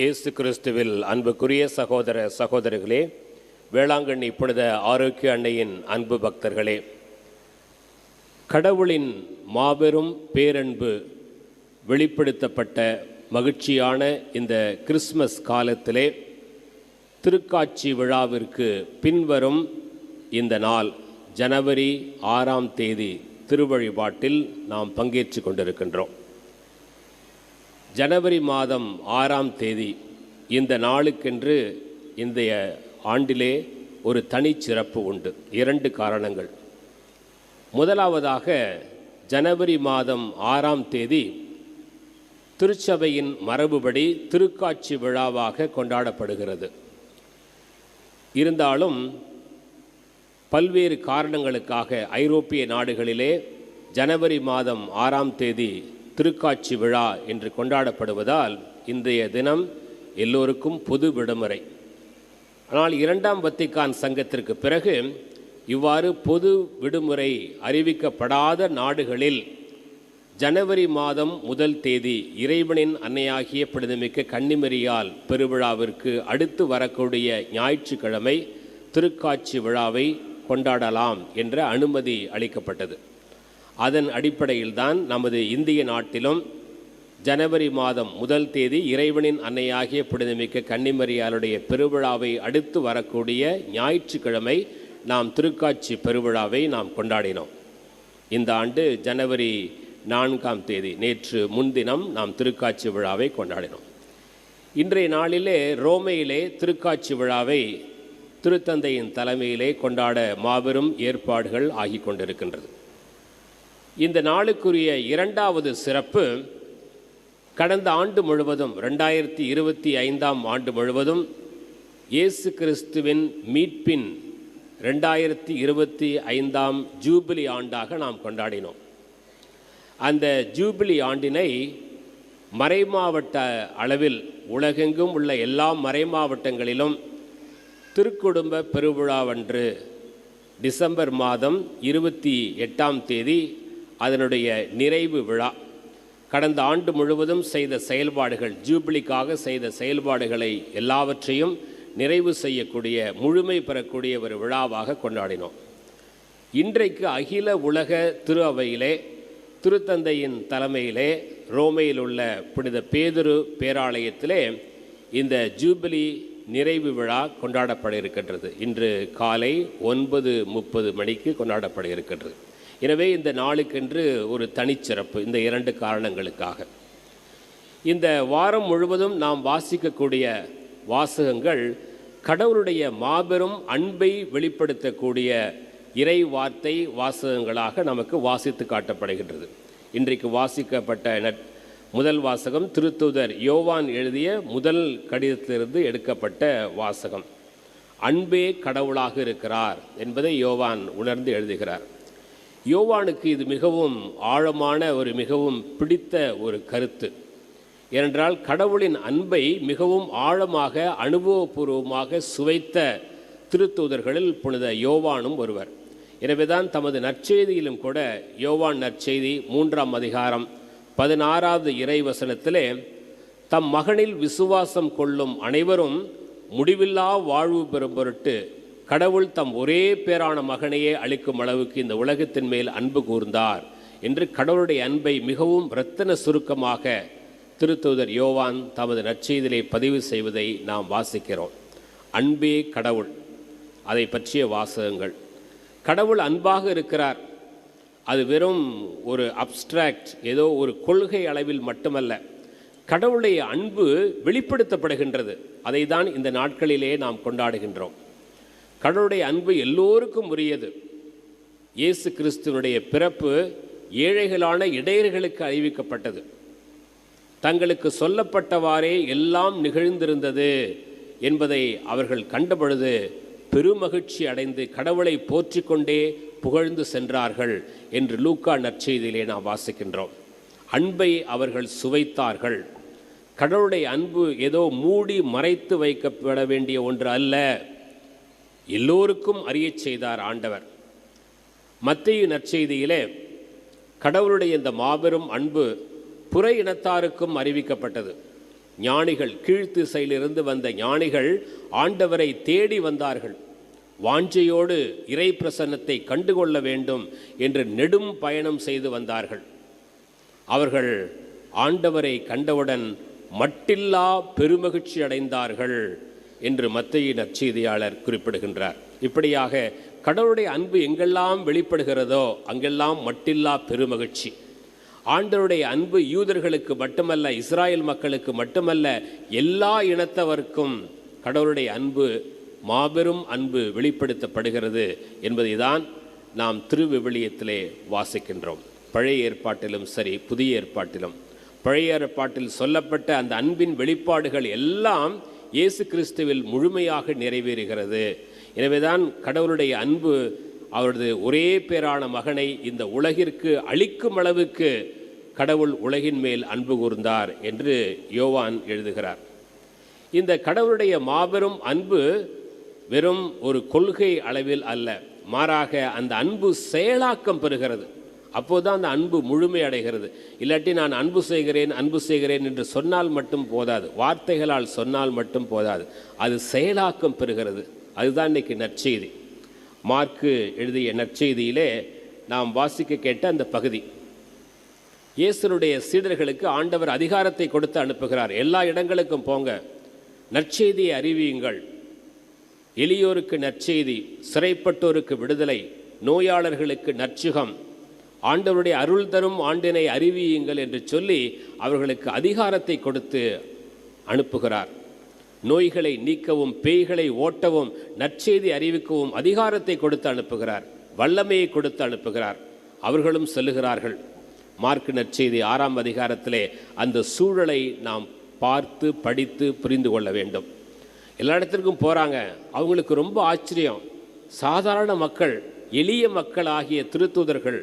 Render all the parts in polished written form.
இயேசு கிறிஸ்துவில் அன்புக்குரிய சகோதர சகோதரிகளே, வேளாங்கண்ணி புனித ஆரோக்கிய அன்னையின் அன்பு பக்தர்களே, கடவுளின் மாபெரும் பேரன்பு வெளிப்படுத்தப்பட்ட மகிழ்ச்சியான இந்த கிறிஸ்மஸ் காலத்திலே திருக்காட்சி விழாவிற்கு பின்வரும் இந்த நாள் ஜனவரி 6ஆம் தேதி திருவழிபாட்டில் நாம் பங்கேற்று கொண்டிருக்கின்றோம். ஜனவரி மாதம் 6ஆம் தேதி இந்த நாளுக்கென்று இந்த ஆண்டிலே ஒரு தனிச்சிறப்பு உண்டு. 2 காரணங்கள். முதலாவதாக, ஜனவரி மாதம் 6ஆம் தேதி திருச்சபையின் மரபுபடி திருக்காட்சி விழாவாக கொண்டாடப்படுகிறது. இருந்தாலும் பல்வேறு காரணங்களுக்காக ஐரோப்பிய நாடுகளிலே ஜனவரி மாதம் 6ஆம் தேதி திருக்காட்சி விழா என்று கொண்டாடப்படுவதால் இன்றைய தினம் எல்லோருக்கும் பொது விடுமுறை. ஆனால் 2ஆம் வத்திக்கான் சங்கத்திற்கு பிறகு இவ்வாறு பொது விடுமுறை அறிவிக்கப்படாத நாடுகளில் ஜனவரி மாதம் 1 தேதி இறைவனின் அன்னையாகிய புனிதமிக்க கன்னிமரியால் பெருவிழாவிற்கு அடுத்து வரக்கூடிய ஞாயிற்றுக்கிழமை திருக்காட்சி விழாவை கொண்டாடலாம் என்ற அனுமதி அளிக்கப்பட்டது. அதன் அடிப்படையில்தான் நமது இந்திய நாட்டிலும் ஜனவரி மாதம் 1 தேதி இறைவனின் அன்னையாகிய புனிதமிக்க கன்னிமரியாளுடைய பெருவிழாவை அடுத்து வரக்கூடிய ஞாயிற்றுக்கிழமை நாம் திருக்காட்சி பெருவிழாவை நாம் கொண்டாடினோம். இந்த ஆண்டு ஜனவரி 4ஆம் தேதி நேற்று முன்தினம் நாம் திருக்காட்சி விழாவை கொண்டாடினோம். இன்றைய நாளிலே ரோமையிலே திருக்காட்சி விழாவை திருத்தந்தையின் தலைமையிலே கொண்டாட மாபெரும் ஏற்பாடுகள் ஆகி கொண்டிருக்கின்றது. இந்த நாளுக்குரிய 2வது சிறப்பு, கடந்த ஆண்டு முழுவதும் 2025ஆம் ஆண்டு முழுவதும் இயேசு கிறிஸ்துவின் மீட்பின் 2025ஆம் ஜூபிலி ஆண்டாக நாம் கொண்டாடினோம். அந்த ஜூபிலி ஆண்டினை மறைமாவட்ட அளவில் உலகெங்கும் உள்ள எல்லா மறைமாவட்டங்களிலும் திருக்குடும்ப பெருவிழாவன்று டிசம்பர் மாதம் 28ஆம் தேதி அதனுடைய நிறைவு விழா. கடந்த ஆண்டு முழுவதும் செய்த செயல்பாடுகள், ஜூபிலிக்காக செய்த செயல்பாடுகளை எல்லாவற்றையும் நிறைவு செய்யக்கூடிய, முழுமை பெறக்கூடிய ஒரு விழாவாக கொண்டாடினோம். இன்றைக்கு அகில உலக திரு அவையிலே திருத்தந்தையின் தலைமையிலே ரோமையில் உள்ள புனித பேதுரு பேராலயத்திலே இந்த ஜூபிலி நிறைவு விழா கொண்டாடப்பட இருக்கின்றது. இன்று காலை 9:30 மணிக்கு கொண்டாடப்பட இருக்கின்றது. எனவே இந்த நாளுக்கென்று ஒரு தனிச்சிறப்பு. இந்த 2 காரணங்களுக்காக இந்த வாரம் முழுவதும் நாம் வாசிக்கக்கூடிய வாசகங்கள் கடவுளுடைய மாபெரும் அன்பை வெளிப்படுத்தக்கூடிய இறை வார்த்தை வாசகங்களாக நமக்கு வாசித்து காட்டப்படுகின்றது. இன்றைக்கு வாசிக்கப்பட்ட முதல் வாசகம் திருத்தூதர் யோவான் எழுதிய முதல் கடிதத்திலிருந்து எடுக்கப்பட்ட வாசகம். அன்பே கடவுளாக இருக்கிறார் என்பதை யோவான் உணர்ந்து எழுதுகிறார். யோவானுக்கு இது மிகவும் ஆழமான மிகவும் பிடித்த ஒரு கருத்து. ஏனென்றால் கடவுளின் அன்பை மிகவும் ஆழமாக அனுபவபூர்வமாக சுவைத்த திருத்தூதர்களில் புனித யோவானும் ஒருவர். எனவேதான் தமது நற்செய்தியிலும் கூட யோவான் நற்செய்தி 3ஆம் அதிகாரம் 16வது இறைவசனத்திலே, தம் மகனில் விசுவாசம் கொள்ளும் அனைவரும் முடிவில்லா வாழ்வு பெறும் பொருட்டு கடவுள் தம் ஒரே பேரான மகனையே அளிக்கும் அளவுக்கு இந்த உலகத்தின் மேல் அன்பு கூர்ந்தார் என்று கடவுளுடைய அன்பை மிகவும் இரத்தின சுருக்கமாக திருத்தூதர் யோவான் தமது நற்செய்தியிலே பதிவு செய்வதை நாம் வாசிக்கிறோம். அன்பே கடவுள், அதை பற்றிய வாசகங்கள். கடவுள் அன்பாக இருக்கிறார். அது வெறும் ஒரு அப்ஸ்ட்ராக்ட், ஏதோ ஒரு கொள்கை அளவில் மட்டுமல்ல. கடவுளுடைய அன்பு வெளிப்படுத்தப்படுகின்றது. அதை தான் இந்த நாட்களிலே நாம் கொண்டாடுகின்றோம். கடவுளுடைய அன்பு எல்லோருக்கும் உரியது. இயேசு கிறிஸ்துவனுடைய பிறப்பு ஏழைகளான இடையர்களுக்கு அறிவிக்கப்பட்டது. தங்களுக்கு சொல்லப்பட்டவாறே எல்லாம் நிகழ்ந்திருந்தது என்பதை அவர்கள் கண்டபொழுது பெருமகிழ்ச்சி அடைந்து கடவுளை போற்றி கொண்டே புகழ்ந்து சென்றார்கள் என்று லூக்கா நற்செய்தியிலே நாம் வாசிக்கின்றோம். அன்பை அவர்கள் சுவைத்தார்கள். கடவுளுடைய அன்பு ஏதோ மூடி மறைத்து வைக்கப்பட வேண்டிய ஒன்று அல்ல, எல்லோருக்கும் அறியச் செய்தார் ஆண்டவர். மத்தேயு நற்செய்தியிலே கடவுளுடைய இந்த மாபெரும் அன்பு புற இனத்தாருக்கும் அறிவிக்கப்பட்டது. ஞானிகள், கீழ்த்திசையிலிருந்து வந்த ஞானிகள் ஆண்டவரை தேடி வந்தார்கள். வாஞ்சையோடு இறை பிரசன்னத்தை கண்டுகொள்ள வேண்டும் என்று நெடும் பயணம் செய்து வந்தார்கள். அவர்கள் ஆண்டவரை கண்டவுடன் மட்டில்லா பெருமகிழ்ச்சி அடைந்தார்கள் என்று மத்தேயு நற்செய்தியாளர் குறிப்பிடுகின்றார். இப்படியாக கடவுளுடைய அன்பு எங்கெல்லாம் வெளிப்படுகிறதோ அங்கெல்லாம் மட்டில்லா பெருமகிழ்ச்சி. ஆண்டவருடைய அன்பு யூதர்களுக்கு மட்டுமல்ல, இஸ்ராயேல் மக்களுக்கு மட்டுமல்ல, எல்லா இனத்தவருக்கும் கடவுளுடைய அன்பு, மாபெரும் அன்பு வெளிப்படுத்தப்படுகிறது என்பதை தான் நாம் திருவிவிலியத்திலே வாசிக்கின்றோம். பழைய ஏற்பாட்டிலும் சரி, புதிய ஏற்பாட்டிலும். பழைய ஏற்பாட்டில் சொல்லப்பட்ட அந்த அன்பின் வெளிப்பாடுகள் எல்லாம் இயேசு கிறிஸ்துவில் முழுமையாக நிறைவேறுகிறது. எனவேதான் கடவுளுடைய அன்பு அவரது ஒரே பேரான மகனை இந்த உலகிற்கு அளிக்கும் அளவுக்கு கடவுள் உலகின் மேல் அன்பு கூர்ந்தார் என்று யோவான் எழுதுகிறார். இந்த கடவுளுடைய மாபெரும் அன்பு வெறும் ஒரு கொள்கை அளவில் அல்ல, மாறாக அந்த அன்பு செயலாக்கம் பெறுகிறது. அப்போதுதான் அந்த அன்பு முழுமை அடைகிறது. இல்லாட்டி நான் அன்பு செய்கிறேன் என்று சொன்னால் மட்டும் போதாது, வார்த்தைகளால் சொன்னால் மட்டும் போதாது, அது செயலாக்கம் பெறுகிறது. அதுதான் இன்னைக்கு நற்செய்தி. மார்க்கு எழுதிய நற்செய்தியிலே நாம் வாசிக்க கேட்ட அந்த பகுதி, இயேசுனுடைய சீடர்களுக்கு ஆண்டவர் அதிகாரத்தை கொடுத்து அனுப்புகிறார். எல்லா இடங்களுக்கும் போங்க, நற்செய்தியை அறிவியுங்கள், எளியோருக்கு நற்செய்தி, சிறைப்பட்டோருக்கு விடுதலை, நோயாளர்களுக்கு நற்சுகம், ஆண்டவருடைய அருள் தரும் ஆண்டினை அறிவியுங்கள் என்று சொல்லி அவர்களுக்கு அதிகாரத்தை கொடுத்து அனுப்புகிறார். நோய்களை நீக்கவும், பேய்களை ஓட்டவும், நற்செய்தி அறிவிக்கவும் அதிகாரத்தை கொடுத்து அனுப்புகிறார். வல்லமையை கொடுத்து அனுப்புகிறார். அவர்களும் செல்லுகிறார்கள். மார்க்கு நற்செய்தி 6ஆம் அதிகாரத்திலே அந்த சூழலை நாம் பார்த்து படித்து புரிந்து கொள்ள வேண்டும். எல்லா இடத்திற்கும் போகிறாங்க. அவங்களுக்கு ரொம்ப ஆச்சரியம். சாதாரண மக்கள், எளிய மக்கள் ஆகிய திருத்தூதர்கள்,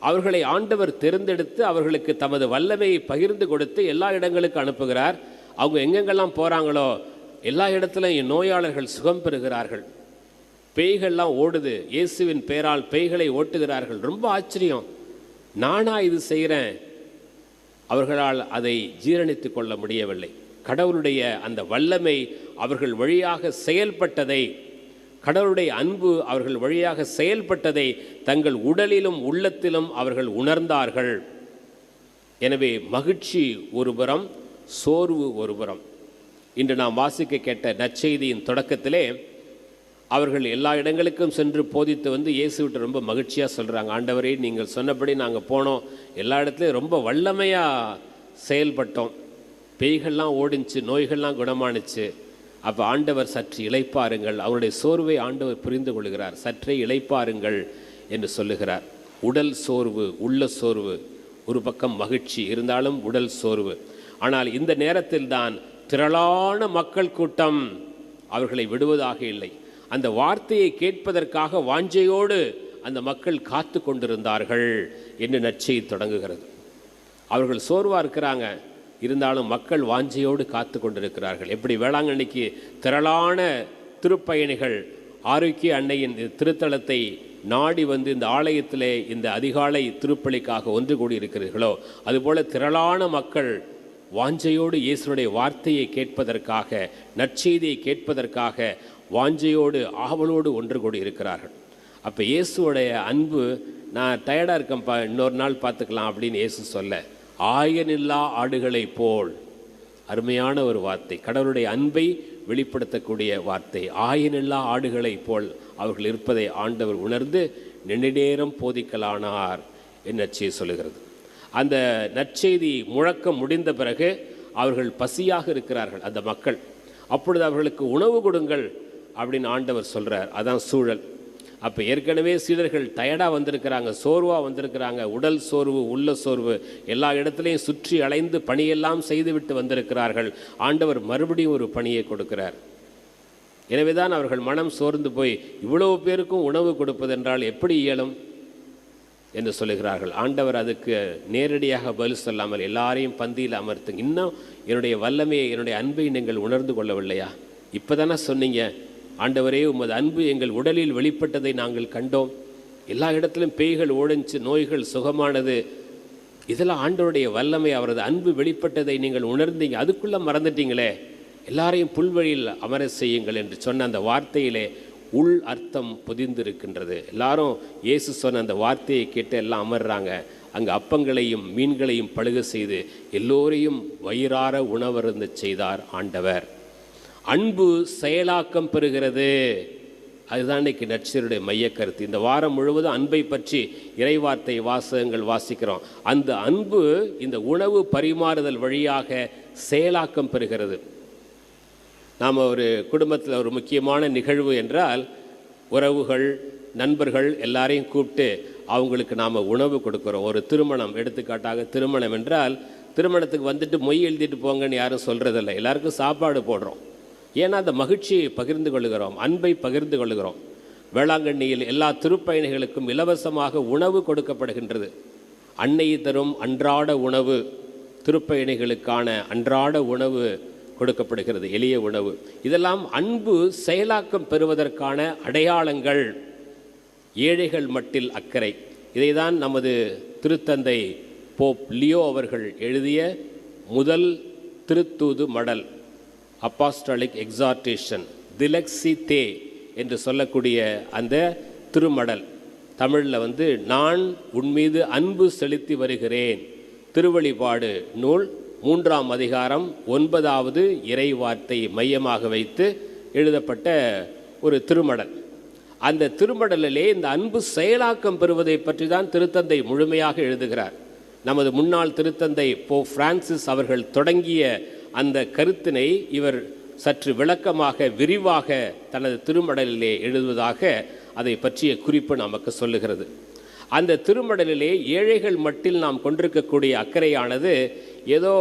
அவர்களை ஆண்டவர் தேர்ந்தெடுத்து அவர்களுக்கு தமது வல்லமையை பகிர்ந்து கொடுத்து எல்லா இடங்களுக்கும் அனுப்புகிறார். அவங்க எங்கெங்கெல்லாம் போகிறாங்களோ எல்லா இடத்துலையும் நோயாளர்கள் சுகம் பெறுகிறார்கள். பேய்கள்லாம் ஓடுது. இயேசுவின் பெயரால் பேய்களை ஓட்டுகிறார்கள். ரொம்ப ஆச்சரியம். நானா இது செய்கிறேன்? அவர்களால் அதை ஜீரணித்து கொள்ள முடியவில்லை. கடவுளுடைய அந்த வல்லமை அவர்கள் வழியாக செயல்பட்டதை, கடவுளுடைய அன்பு அவர்கள் வழியாக செயல்பட்டதை தங்கள் உடலிலும் உள்ளத்திலும் அவர்கள் உணர்ந்தார்கள். எனவே மகிழ்ச்சி ஒருபுறம், சோர்வு ஒருபுறம். இன்று நாம் வாசிக்க கேட்ட நற்செய்தியின் தொடக்கத்திலே அவர்கள் எல்லா இடங்களுக்கும் சென்று போதித்து வந்து இயேசுவிட்டு ரொம்ப மகிழ்ச்சியாக சொல்கிறாங்க, ஆண்டவரே நீங்கள் சொன்னபடி நாங்கள் போனோம், எல்லா இடத்துலையும் ரொம்ப வல்லமையாக செயல்பட்டோம், பேய்கள்லாம் ஓடிச்சு, நோய்கள்லாம் குணமானுச்சு. அப்போ ஆண்டவர் சற்று இளைப்பாருங்கள், அவருடைய சோர்வை ஆண்டவர் புரிந்து கொள்கிறார். சற்றே இளைப்பாருங்கள் என்று சொல்லுகிறார். உடல் சோர்வு, உள்ள சோர்வு, ஒரு பக்கம் மகிழ்ச்சி இருந்தாலும் உடல் சோர்வு. ஆனால் இந்த நேரத்தில் தான் திரளான மக்கள் கூட்டம் அவர்களை விடுவதாக இல்லை. அந்த வார்த்தையை கேட்பதற்காக வாஞ்சையோடு அந்த மக்கள் காத்து கொண்டிருந்தார்கள் என்று நற்செய்தி தொடங்குகிறது. அவர்கள் சோர்வாக இருக்கிறாங்க, இருந்தாலும் மக்கள் வாஞ்சையோடு காத்து கொண்டிருக்கிறார்கள். எப்படி வேளாங்கண்ணிக்கு திரளான திருப்பயணிகள் ஆரோக்கிய அன்னையின் திருத்தலத்தை நாடி வந்து இந்த ஆலயத்திலே இந்த அதிகாலை திருப்பலிக்காக ஒன்று கூடி இருக்கிறீர்களோ, அதுபோல திரளான மக்கள் வாஞ்சையோடு இயேசுனுடைய வார்த்தையை கேட்பதற்காக, நற்செய்தியை கேட்பதற்காக வாஞ்சையோடு ஆவலோடு ஒன்று கூடி இருக்கிறார்கள். அப்போ இயேசுவோடைய அன்பு, நான் டயர்டாக இருக்கேன்ப்பா, இன்னொரு நாள் பார்த்துக்கலாம் அப்படின்னு இயேசு சொல்ல, ஆயனில்லா ஆடுகளை போல், அருமையான ஒரு வார்த்தை, கடவுளுடைய அன்பை வெளிப்படுத்தக்கூடிய வார்த்தை. ஆயனில்லா ஆடுகளை போல் அவர்கள் இருப்பதை ஆண்டவர் உணர்ந்து நெடுநேரம் போதிக்கலானார் என்று நற்செய்தி சொல்லுகிறது. அந்த நற்செய்தி முழக்கம் முடிந்த பிறகு அவர்கள் பசியாக இருக்கிறார்கள் அந்த மக்கள். அப்பொழுது அவர்களுக்கு உணவு கொடுங்கள் அப்படின்னு ஆண்டவர் சொல்கிறார். அதான் சூழல். அப்போ ஏற்கனவே சீடர்கள் டயர்டாக வந்திருக்கிறாங்க, சோர்வாக வந்திருக்கிறாங்க, உடல் சோர்வு, உள்ள சோர்வு, எல்லா இடத்துலையும் சுற்றி அலைந்து பணியெல்லாம் செய்துவிட்டு வந்திருக்கிறார்கள். ஆண்டவர் மறுபடியும் ஒரு பணியை கொடுக்கிறார். எனவே தான் அவர்கள் மனம் சோர்ந்து போய் இவ்வளவு பேருக்கும் உணவு கொடுப்பதென்றால் எப்படி இயலும் என்று சொல்லுகிறார்கள். ஆண்டவர் அதுக்கு நேரடியாக பதில் சொல்லாமல் எல்லாரையும் பந்தியில் அமர்த்துங்க, இன்னும் என்னுடைய வல்லமையை, என்னுடைய அன்பை நீங்கள் உணர்ந்து கொள்ளவில்லையா? இப்போ தானே சொன்னீங்க, ஆண்டவரே உமது அன்பு எங்கள் உடலில் வெளிப்பட்டதை நாங்கள் கண்டோம், எல்லா இடத்திலும் பேய்கள் ஓடிச்சு, நோய்கள் சுகமானது, இதெல்லாம் ஆண்டவருடைய வல்லமை, அவரது அன்பு வெளிப்பட்டதை நீங்கள் உணர்ந்தீங்க, அதுக்குள்ளே மறந்துட்டீங்களே. எல்லாரையும் புல்வழியில் அமர செய்யுங்கள் என்று சொன்ன அந்த வார்த்தையிலே உள் அர்த்தம் பொதிந்திருக்கின்றது. எல்லாரும் இயேசு சொன்ன அந்த வார்த்தையை கேட்டு எல்லாம் அமர்றாங்க. அங்கே அப்பங்களையும் மீன்களையும் பழுக செய்து எல்லோரையும் வயிறார உணவருந்த செய்தார் ஆண்டவர். அன்பு செயலாக்கம் பெறுகிறது. அதுதான் இன்றைக்கி நற்செய்தியுடைய மையக்கருத்து. இந்த வாரம் முழுவதும் அன்பை பற்றி இறைவார்த்தை வாசகங்கள் வாசிக்கிறோம். அந்த அன்பு இந்த உணவு பரிமாறுதல் வழியாக செயலாக்கம் பெறுகிறது. நாம் ஒரு குடும்பத்தில் ஒரு முக்கியமான நிகழ்வு என்றால் உறவுகள், நண்பர்கள் எல்லாரையும் கூப்பிட்டு அவங்களுக்கு நாம் உணவு கொடுக்குறோம். ஒரு திருமணம் எடுத்துக்காட்டாக, திருமணம் என்றால் திருமணத்துக்கு வந்துட்டு மொய் எழுதிட்டு போங்கன்னு யாரும் சொல்கிறதில்லை. எல்லாருக்கும் சாப்பாடு போடுறோம். ஏன்னா அந்த மகிழ்ச்சியை பகிர்ந்து கொள்கிறோம், அன்பை பகிர்ந்து கொள்கிறோம். வேளாங்கண்ணியில் எல்லா திருப்பயணிகளுக்கும் இலவசமாக உணவு கொடுக்கப்படுகின்றது. அன்னை தரும் அன்றாட உணவு, திருப்பயணிகளுக்கான அன்றாட உணவு கொடுக்கப்படுகிறது, எளிய உணவு. இதெல்லாம் அன்பு செயலாக்கம் பெறுவதற்கான அடையாளங்கள். ஏழைகள் மட்டில் அக்கறை, இதைதான் நமது திருத்தந்தை போப் லியோ அவர்கள் எழுதிய முதல் திருத்தூது மடல், அப்பாஸ்டாலிக் எக்ஸார்டேஷன் திலக்ஸி தே என்று சொல்லக்கூடிய அந்த திருமடல், தமிழில் நான் உன்மீது அன்பு செலுத்தி வருகிறேன், திருவழிபாடு நூல் 3ஆம் அதிகாரம் 9வது இறை வார்த்தை மையமாக வைத்து எழுதப்பட்ட ஒரு திருமடல். அந்த திருமடலிலே இந்த அன்பு செயலாக்கம் பெறுவதை பற்றி தான் திருத்தந்தை முழுமையாக எழுதுகிறார். நமது முன்னாள் திருத்தந்தை போப் பிரான்சிஸ் அவர்கள் தொடங்கிய அந்த கருத்தினை இவர் சற்று விளக்கமாக விரிவாக தனது திருமடலிலே எழுதுவதாக அதை பற்றிய குறிப்பு நமக்கு சொல்லுகிறது. அந்த திருமடலிலே ஏழைகள் மட்டில் நாம் கொண்டிருக்கக்கூடிய அக்கறையானது ஏதோ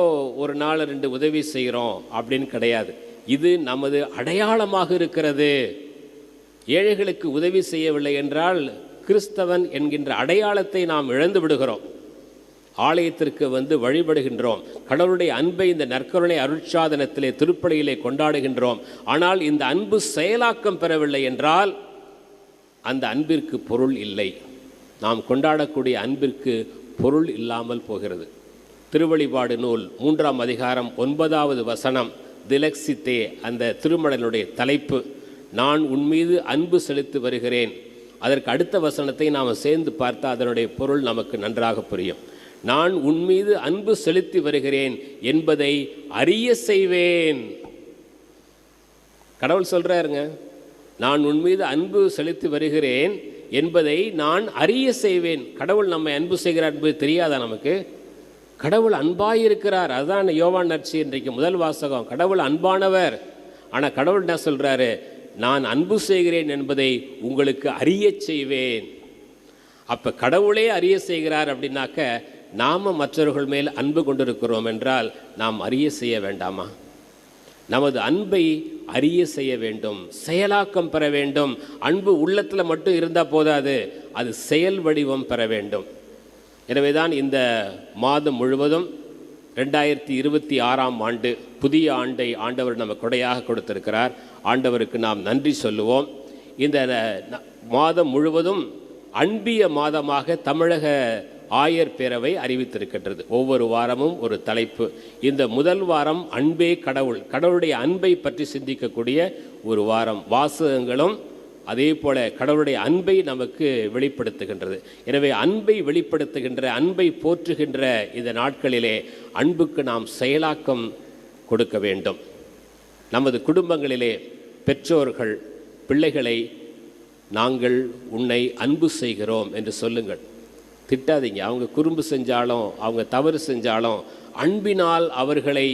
ஒரு நாள் 2 உதவி செய்கிறோம் அப்படின்னு கிடையாது. இது நமது அடையாளமாக இருக்கிறது. ஏழைகளுக்கு உதவி செய்யவில்லை என்றால் கிறிஸ்தவன் என்கின்ற அடையாளத்தை நாம் இழந்து விடுகிறோம். ஆலயத்திற்கு வழிபடுகின்றோம், கடவுளுடைய அன்பை இந்த நற்கருணை அருட்சாதனத்திலே திருப்பலியிலே கொண்டாடுகின்றோம். ஆனால் இந்த அன்பு செயலாக்கம் பெறவில்லை என்றால் அந்த அன்பிற்கு பொருள் இல்லை. நாம் கொண்டாடக்கூடிய அன்பிற்கு பொருள் இல்லாமல் போகிறது. திருவழிபாடு நூல் 3ஆம் அதிகாரம் 9வது வசனம் திலக்ஸித்தே, அந்த திருமடலுடைய தலைப்பு, நான் உன்மீது அன்பு செலுத்தி வருகிறேன். அதற்கு அடுத்த வசனத்தை நாம் சேர்ந்து பார்த்தா அதனுடைய பொருள் நமக்கு நன்றாக புரியும். நான் உன்மீது அன்பு செலுத்தி வருகிறேன் என்பதை அறிய செய்வேன். கடவுள் சொல்றாருங்க, நான் உன்மீது அன்பு செலுத்தி வருகிறேன் என்பதை நான் அறிய செய்வேன். கடவுள் நம்மை அன்பு செய்கிறார் என்பது தெரியாதா நமக்கு? கடவுள் அன்பாயிருக்கிறார். அதுதான் யோவான் நற்செய்தி இன்றைக்கு முதல் வாசகம். கடவுள் அன்பானவர். ஆனால் கடவுள் என்ன சொல்கிறாரு? நான் அன்பு செய்கிறேன் என்பதை உங்களுக்கு அறிய செய்வேன். அப்போ கடவுளே அறிய செய்கிறார் அப்படின்னாக்க நாம் மற்றவர்கள் மேல் அன்பு கொண்டிருக்கிறோம் என்றால் நாம் அறிய செய்ய வேண்டாமா? நமது அன்பை அறிய செய்ய வேண்டும், செயலாக்கம் பெற வேண்டும். அன்பு உள்ளத்தில் மட்டும் இருந்தால் போதாது, அது செயல் வடிவம் பெற வேண்டும். எனவே தான் இந்த மாதம் முழுவதும் 2026ஆம் ஆண்டு புதிய ஆண்டை ஆண்டவர் நம்ம கொடையாக கொடுத்திருக்கிறார். ஆண்டவருக்கு நாம் நன்றி சொல்லுவோம். இந்த மாதம் முழுவதும் அன்பிய மாதமாக தமிழக ஆயர் பேரவை அறிவித்திருக்கின்றது. ஒவ்வொரு வாரமும் ஒரு தலைப்பு. இந்த முதல் வாரம் அன்பே கடவுள், கடவுளுடைய அன்பை பற்றி சிந்திக்கக்கூடிய ஒரு வாரம். வாசகங்களும் அதே போல கடவுளுடைய அன்பை நமக்கு வெளிப்படுத்துகின்றது. எனவே அன்பை வெளிப்படுத்துகின்ற, அன்பை போற்றுகின்ற இந்த நாட்களிலே அன்புக்கு நாம் செயலாக்கம் கொடுக்க வேண்டும். நமது குடும்பங்களிலே பெற்றோர்கள் பிள்ளைகளை நாங்கள் உன்னை அன்பு செய்கிறோம் என்று சொல்லுங்கள். திட்டாதீங்க. அவங்க குறும்பு செஞ்சாலும் அவங்க தவறு செஞ்சாலும் அன்பினால் அவர்களை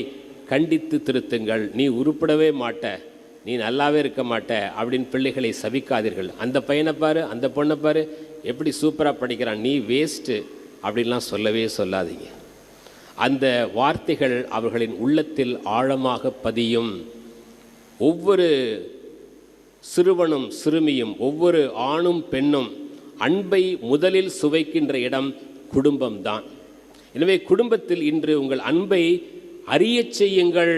கண்டித்து திருத்துங்கள். நீ உருப்படவே மாட்ட, நீ நல்லாவே இருக்க மாட்ட அப்படின்னு பிள்ளைகளை சபிக்காதீர்கள். அந்த பையனை பாரு, அந்த பொண்ணை பாரு, எப்படி சூப்பராக படிக்கிறான், நீ வேஸ்ட்டு அப்படின்லாம் சொல்லவே சொல்லாதீங்க. அந்த வார்த்தைகள் அவர்களின் உள்ளத்தில் ஆழமாக பதியும். ஒவ்வொரு சிறுவனும் சிறுமியும், ஒவ்வொரு ஆணும் பெண்ணும் அன்பை முதலில் சுவைக்கின்ற இடம் குடும்பம்தான். எனவே குடும்பத்தில் இன்று உங்கள் அன்பை அறிய செய்யுங்கள்.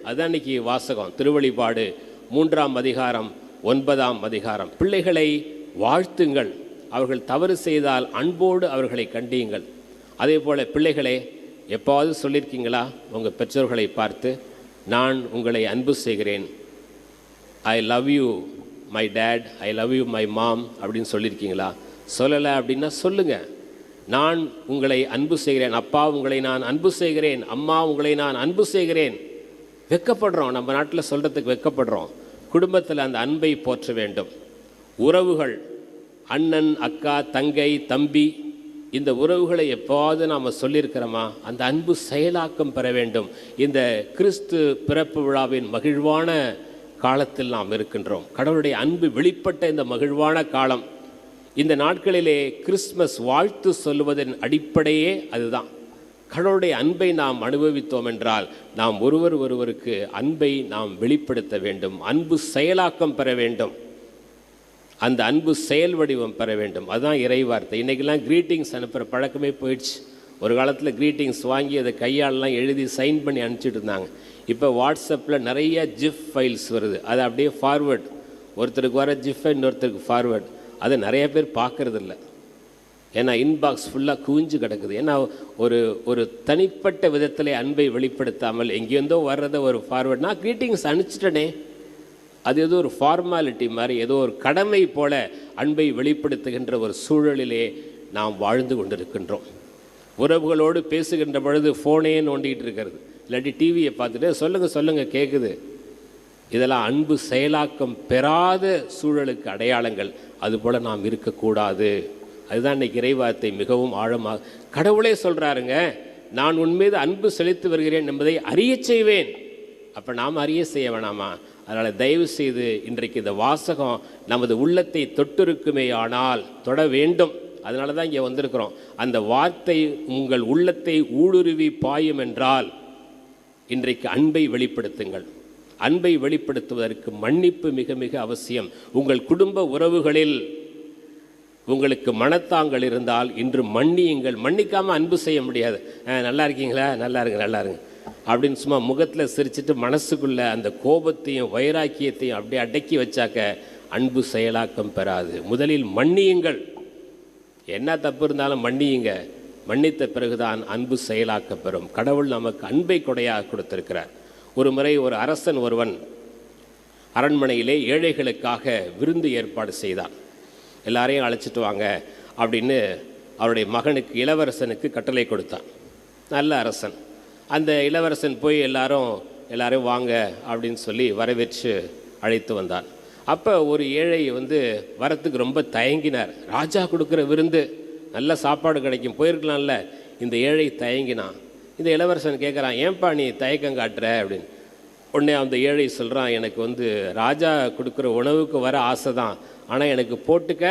அதுதான் இன்னைக்கு வாசகம். திருவழிபாடு 3ஆம் அதிகாரம் 9ஆம் அதிகாரம். பிள்ளைகளை வாழ்த்துங்கள். அவர்கள் தவறு செய்தால் அன்போடு அவர்களை கண்டியுங்கள். அதே போல் பிள்ளைகளே, எப்போது சொல்லியிருக்கீங்களா உங்கள் பெற்றோர்களை பார்த்து, நான் உங்களை அன்பு செய்கிறேன், I love you my dad, I love you my mom அப்படின்னு சொல்லியிருக்கீங்களா? சொல்லலை அப்படின்னா சொல்லுங்கள். நான் உங்களை அன்பு செய்கிறேன், அப்பா உங்களை நான் அன்பு செய்கிறேன், அம்மா உங்களை நான் அன்பு செய்கிறேன். வெட்கப்படுறோம், நம்ம நாட்டில் சொல்கிறதுக்கு வெட்கப்படுறோம். குடும்பத்தில் அந்த அன்பை போற்ற வேண்டும். உறவுகள், அண்ணன், அக்கா, தங்கை, தம்பி, இந்த உறவுகளை எப்போது நாம் சொல்லியிருக்கிறோமா? அந்த அன்பு செயலாக்கம் பெற வேண்டும். இந்த கிறிஸ்து பிறப்பு விழாவின் மகிழ்வான காலத்தில் நாம் இருக்கின்றோம். கடவுளுடைய அன்பு வெளிப்பட்ட இந்த மகிழ்வான காலம். இந்த நாட்களிலே கிறிஸ்மஸ் வாழ்த்து சொல்லுவதன் அடிப்படையே அதுதான். கடவுளுடைய அன்பை நாம் அனுபவித்தோம் என்றால் நாம் ஒருவருக்கு அன்பை நாம் வெளிப்படுத்த வேண்டும். அன்பு செயலாக்கம் பெற வேண்டும். அந்த அன்பு செயல் வடிவம் பெற வேண்டும். அதுதான் இறைவார்த்தை. இன்றைக்கெல்லாம் க்ரீட்டிங்ஸ் அனுப்புகிற பழக்கமே போயிடுச்சு. ஒரு காலத்தில் க்ரீட்டிங்ஸ் வாங்கி அதை கையாலெலாம் எழுதி சைன் பண்ணி அனுப்பிச்சிட்டு இருந்தாங்க. இப்போ வாட்ஸ்அப்பில் நிறைய ஜிஃப் ஃபைல்ஸ் வருது. அதை அப்படியே ஃபார்வேர்ட், ஒருத்தருக்கு வர ஜிஃபை இன்னொருத்தருக்கு ஃபார்வேர்ட். அதை நிறைய பேர் பார்க்குறதில்ல. ஏன்னா இன்பாக்ஸ் ஃபுல்லாக குவிஞ்சு கிடக்குது. ஏன்னா ஒரு தனிப்பட்ட விதத்தில் அன்பை வெளிப்படுத்தாமல் எங்கேருந்தோ வர்றதை ஒரு ஃபார்வேர்ட், நான் க்ரீட்டிங்ஸ் அனுப்பிச்சிட்டனே, அது ஏதோ ஒரு ஃபார்மாலிட்டி மாதிரி, ஏதோ ஒரு கடமை போல அன்பை வெளிப்படுத்துகின்ற ஒரு சூழலிலே நாம் வாழ்ந்து கொண்டிருக்கின்றோம். உறவுகளோடு பேசுகின்ற பொழுது ஃபோனே நோண்டிகிட்டு இருக்கிறது, இல்லாட்டி டிவியை பார்த்துட்டு சொல்லுங்கள் கேட்குது. இதெல்லாம் அன்பு செயலாக்கம் பெறாத சூழலுக்கு அடையாளங்கள். அதுபோல் நாம் இருக்கக்கூடாது. அதுதான் இன்றைக்கி இறைவார்த்தை மிகவும் ஆழமாக கடவுளே சொல்கிறாருங்க, நான் உன்மீது அன்பு செலுத்தி வருகிறேன் என்பதை அறிய செய்வேன். அப்போ நாம் அறிய செய்ய வேணாமா? அதனால் தயவு செய்து இன்றைக்கு இந்த வாசகம் நமது உள்ளத்தை தொட்டிருக்குமே, ஆனால் தொட வேண்டும். அதனால தான் இங்கே வந்திருக்கிறோம். அந்த வார்த்தை உங்கள் உள்ளத்தை ஊடுருவி பாயும் என்றால் இன்றைக்கு அன்பை வெளிப்படுத்துங்கள். அன்பை வெளிப்படுத்துவதற்கு மன்னிப்பு மிக மிக அவசியம். உங்கள் குடும்ப உறவுகளில் உங்களுக்கு மனத்தாங்கள் இருந்தால் இன்று மன்னியுங்கள். மன்னிக்காமல் அன்பு செய்ய முடியாது. நல்லா இருக்கீங்களா, நல்லா இருங்க அப்படின்னு சும்மா முகத்தில் சிரிச்சிட்டு மனசுக்குள்ளே அந்த கோபத்தையும் வைராக்கியத்தையும் அப்படியே அடக்கி வச்சாக்க அன்பு செயலாக்கம் பெறாது. முதலில் மன்னியுங்கள். என்ன தப்பு இருந்தாலும் மன்னியுங்க. மன்னித்த பிறகுதான் அன்பு செயலாக்கம் பெறும். கடவுள் நமக்கு அன்பை கொடையாக கொடுத்திருக்கிறார். ஒரு முறை ஒரு அரசன் ஒருவன் அரண்மனையிலே ஏழைகளுக்காக விருந்து ஏற்பாடு செய்தான். எல்லாரையும் அழைச்சிட்டு வாங்க அப்படின்னு அவருடைய மகனுக்கு, இளவரசனுக்கு கட்டளை கொடுத்தான். நல்ல அரசன். அந்த இளவரசன் போய் எல்லாரும் வாங்க அப்படின்னு சொல்லி வரவேற்று அழைத்து வந்தான். அப்போ ஒரு ஏழை வரத்துக்கு ரொம்ப தயங்கினார். ராஜா கொடுக்குற விருந்து, நல்ல சாப்பாடு கிடைக்கும், போயிருக்கலாம்ல. இந்த ஏழை தயங்கினான். இந்த இளவரசன் கேட்குறான், ஏன்பா நீ தயக்கம் காட்டுற அப்படின்னு. உடனே அந்த ஏழை சொல்கிறான், எனக்கு ராஜா கொடுக்குற உணவுக்கு வர ஆசை தான், ஆனால் எனக்கு போட்டுக்க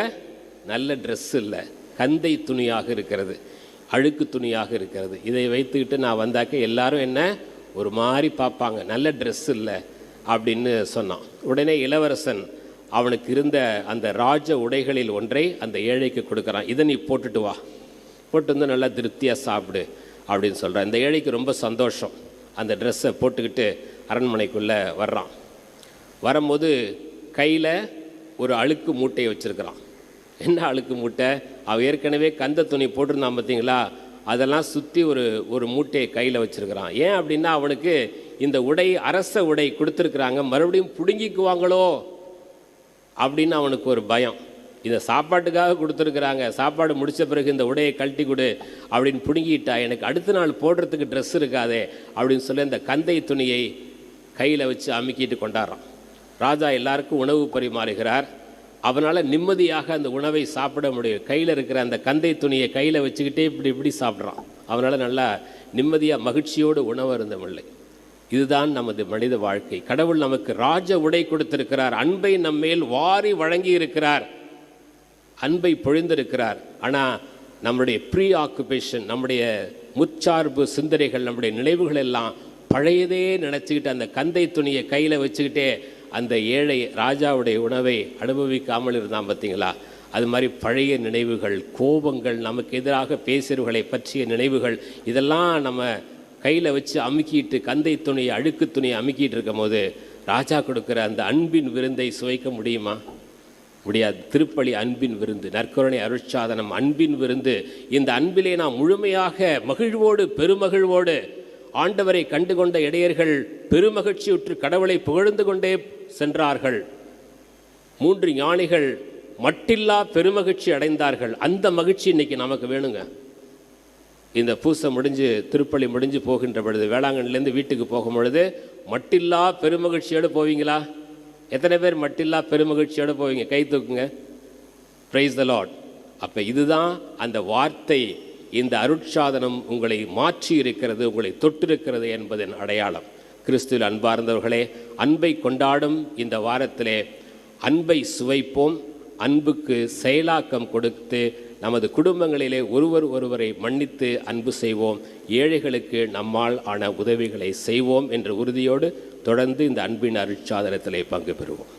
நல்ல ட்ரெஸ் இல்லை, கந்தை துணியாக இருக்கிறது, அழுக்கு துணியாக இருக்கிறது. இதை வைத்துக்கிட்டு நான் வந்தாக்க எல்லாரும் என்ன ஒரு மாதிரி பார்ப்பாங்க, நல்ல ட்ரெஸ் இல்லை அப்படின்னு சொன்னான். உடனே இளவரசன் அவனுக்கு இருந்த அந்த ராஜ உடைகளில் ஒன்றை அந்த ஏழைக்கு கொடுக்குறான். இதை நீ போட்டுட்டு வா, போட்டு வந்து நல்லா திருப்தியாக சாப்பிடு அப்படின்னு சொல்கிறான். இந்த ஏழைக்கு ரொம்ப சந்தோஷம். அந்த ட்ரெஸ்ஸை போட்டுக்கிட்டு அரண்மனைக்குள்ளே வர்றான். வரும்போது கையில் ஒரு அழுக்கு மூட்டையை வச்சுருக்கிறான். என்ன அழுக்கு மூட்டை? அவன் ஏற்கனவே கந்த துணி போட்டிருந்தான் பார்த்தீங்களா, அதெல்லாம் சுற்றி ஒரு மூட்டையை கையில் வச்சுருக்கிறான். ஏன் அப்படின்னா அவனுக்கு இந்த உடை அரச உடை கொடுத்துருக்குறாங்க, மறுபடியும் பிடுங்கிக்குவாங்களோ அப்படின்னு அவனுக்கு ஒரு பயம். இந்த சாப்பாட்டுக்காக கொடுத்துருக்குறாங்க, சாப்பாடு முடித்த பிறகு இந்த உடையை கழட்டி கொடு அப்படின்னு பிடுங்கிட்டா எனக்கு அடுத்த நாள் போடுறதுக்கு ட்ரெஸ் இருக்காதே அப்படின்னு சொல்லி இந்த கந்தை துணியை கையில் வச்சு அமுக்கிட்டு கொண்டாடுறான். ராஜா எல்லாருக்கும் உணவு பரிமாறுகிறார். அவனால் நிம்மதியாக அந்த உணவை சாப்பிட முடியும். கையில் இருக்கிற அந்த கந்தை துணியை கையில் வச்சுக்கிட்டே இப்படி சாப்பிட்றான். அவனால் நல்லா நிம்மதியாக மகிழ்ச்சியோடு உணவு அருந்தவில்லை. இதுதான் நமது மனித வாழ்க்கை. கடவுள் நமக்கு ராஜ உடை கொடுத்திருக்கிறார், அன்பை நம்மேல் வாரி வழங்கி இருக்கிறார், அன்பை பொழிந்திருக்கிறார். ஆனால் நம்முடைய ப்ரீ ஆக்குபேஷன், நம்முடைய முற்சார்பு சிந்தனைகள், நம்முடைய நினைவுகள் எல்லாம் பழையதே நினச்சிக்கிட்டு அந்த கந்தை துணியை கையில் வச்சுக்கிட்டே அந்த ஏழை ராஜாவுடைய உணவை அனுபவிக்காமல் இருந்தான் பார்த்தீங்களா? அது மாதிரி பழைய நினைவுகள், கோபங்கள், நமக்கு எதிராக பேசுகிறவர்களை பற்றிய நினைவுகள், இதெல்லாம் நம்ம கையில் வச்சு அமுக்கிட்டு கந்தை துணியை அழுக்கு துணியை அமுக்கிட்டு இருக்கும் போது ராஜா கொடுக்குற அந்த அன்பின் விருந்தை சுவைக்க முடியுமா? முடியாது. திருப்பலி அன்பின் விருந்து, நற்கருணை அருட்சாதனம் அன்பின் விருந்து. இந்த அன்பிலே நாம் முழுமையாக மகிழ்வோடு பெருமகிழ்வோடு ஆண்டவரை கண்டுகொண்ட இடையர்கள் பெருமகிழ்ச்சியுற்று கடவுளை புகழ்ந்து கொண்டே சென்றார்கள். 3 ஞானிகள் மட்டில்லா பெருமகிழ்ச்சி அடைந்தார்கள். அந்த மகிழ்ச்சி இன்னைக்கு நமக்கு வேணுங்க. இந்த பூசை முடிஞ்சு திருப்பலி முடிஞ்சு போகின்ற பொழுது, வேளாங்கண்ணிலேருந்து வீட்டுக்கு போகும் பொழுது மட்டில்லா பெருமகிழ்ச்சியோடு போவீங்களா? எத்தனை பேர் மட்டில்லா பெருமகிழ்ச்சியோடு போவீங்க? கை தூக்குங்க. Praise the Lord. அப்போ இதுதான் அந்த வார்த்தை. இந்த அருட்சாதனம் உங்களை மாற்றி இருக்கிறது, உங்களை தொட்டிருக்கிறது என்பதன் அடையாளம். கிறிஸ்துவில் அன்பார்ந்தவர்களே, அன்பை கொண்டாடும் இந்த வாரத்திலே அன்பை சுவைப்போம். அன்புக்கு செயலாக்கம் கொடுத்து நமது குடும்பங்களிலே ஒருவரை மன்னித்து அன்பு செய்வோம். ஏழைகளுக்கு நம்மால் ஆன உதவிகளை செய்வோம் என்ற உறுதியோடு தொடர்ந்து இந்த அன்பின் அருட்சாதனத்திலே பங்கு பெறுவோம்.